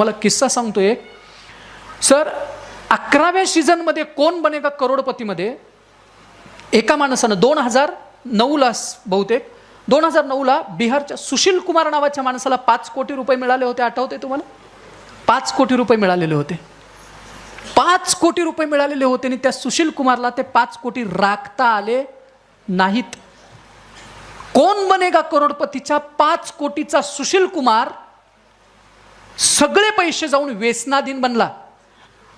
मला किस्सा सांगतो एक. सर 11व्या सीझनमध्ये कोण बनेगा करोडपतीमध्ये एका माणसानं 2009ला बहुतेक 2009ला बिहारच्या सुशील कुमार नावाच्या माणसाला 5 कोटी रुपये मिळाले होते. आठवते तुम्हाला? 5 कोटी रुपये मिळालेले होते. 5 कोटी रुपये मिळालेले होते आणि त्या सुशील कुमारला ते 5 कोटी राखता आले नाहीत. कोण बनेगा करोडपतीच्या 5 कोटीचा सुशील कुमार सगळे पैसे जाऊन व्यसनाधीन बनला.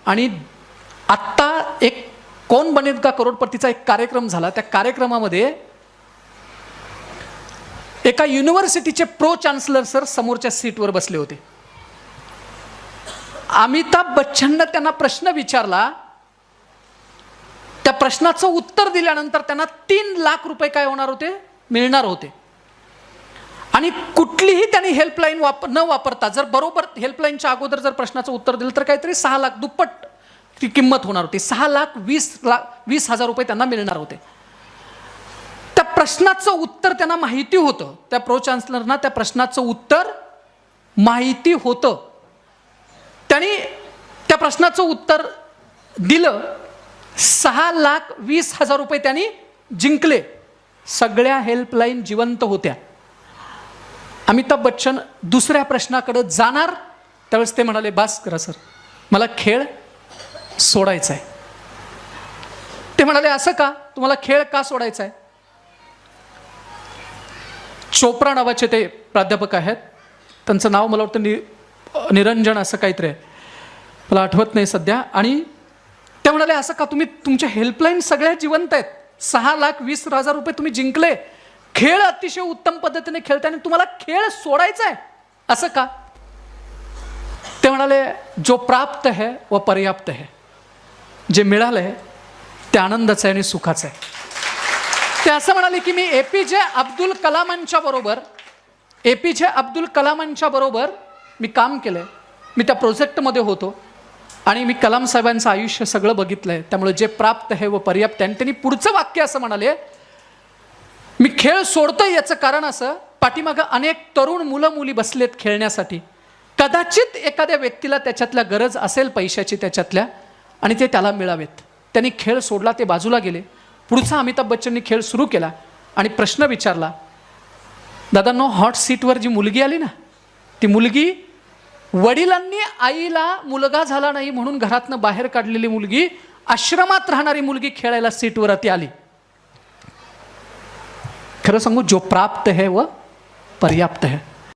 आणि आत्ता एक कोण बनेगा करोडपतीचा एक कार्यक्रम झाला. त्या कार्यक्रमामध्ये एका युनिव्हर्सिटीचे प्रो चान्सलर सर समोरच्या सीटवर बसले होते. अमिताभ बच्चनने त्यांना प्रश्न विचारला. त्या प्रश्नाचं उत्तर दिल्यानंतर त्यांना 3 लाख रुपये काय होणार होते? मिळणार होते. आणि कुठलीही त्यांनी हेल्पलाईन न वापरता जर बरोबर हेल्पलाईनच्या अगोदर जर प्रश्नाचं उत्तर दिलं तर काहीतरी 6 लाख दुप्पट ती किंमत होणार होती. 6,20,000 रुपये त्यांना मिळणार होते. त्या प्रश्नाचं उत्तर त्यांना माहिती होतं. त्या प्रो चान्सलरना त्या प्रश्नाचं उत्तर माहिती होतं. त्यांनी त्या प्रश्नाचं उत्तर दिलं. 6,20,000 रुपये त्यांनी जिंकले. सगळ्या हेल्पलाईन जिवंत होत्या. अमिताभ बच्चन दुसऱ्या प्रश्नाकडे जाणार त्यावेळेस ते म्हणाले, बास करा सर, मला खेळ सोडायचा आहे. ते म्हणाले, असं का? तुम्हाला खेळ का सोडायचा आहे? चोप्रा नावाचे ते प्राध्यापक आहेत. त्यांचं नाव मला वाटतं निरंजन असं काहीतरी आहे, मला आठवत नाही सध्या. आणि ते म्हणाले, असं का? तुम्ही तुमच्या हेल्पलाईन सगळ्या जिवंत आहेत. 6,20,000 रुपये तुम्ही जिंकले. खेळ अतिशय उत्तम पद्धतीने खेळताय आणि तुम्हाला खेळ सोडायचा आहे, असं का? ते म्हणाले, जो प्राप्त है व पर्याप्त है. जे मिळालंय ते आनंदाचं आहे आणि सुखाचं आहे. ते असं म्हणाले की मी एपीजे अब्दुल कलामांच्या बरोबर मी काम केलंय. मी त्या प्रोजेक्टमध्ये होतो आणि मी कलाम साहेबांचं आयुष्य सगळं बघितलंय. त्यामुळे जे प्राप्त आहे व पर्याप्त आहे. आणि त्यांनी पुढचं वाक्य असं म्हणाले, मी खेळ सोडतोय याचं कारण असं, पाठीमागं अनेक तरुण मुलं मुली बसलेत खेळण्यासाठी. कदाचित एखाद्या व्यक्तीला त्याच्यातल्या गरज असेल पैशाची त्याच्यातल्या आणि ते त्याला मिळावेत. त्यांनी खेळ सोडला, ते बाजूला गेले. पुढचा अमिताभ बच्चननी खेळ सुरू केला आणि प्रश्न विचारला, दादांनो, हॉट सीटवर जी मुलगी आली ना, ती मुलगी वडिलांनी आईला मुलगा झाला नाही म्हणून घरातनं बाहेर काढलेली मुलगी, आश्रमात राहणारी मुलगी खेळायला सीटवरती आली. खरं सांगू, जो प्राप्त है व पर्याप्त है.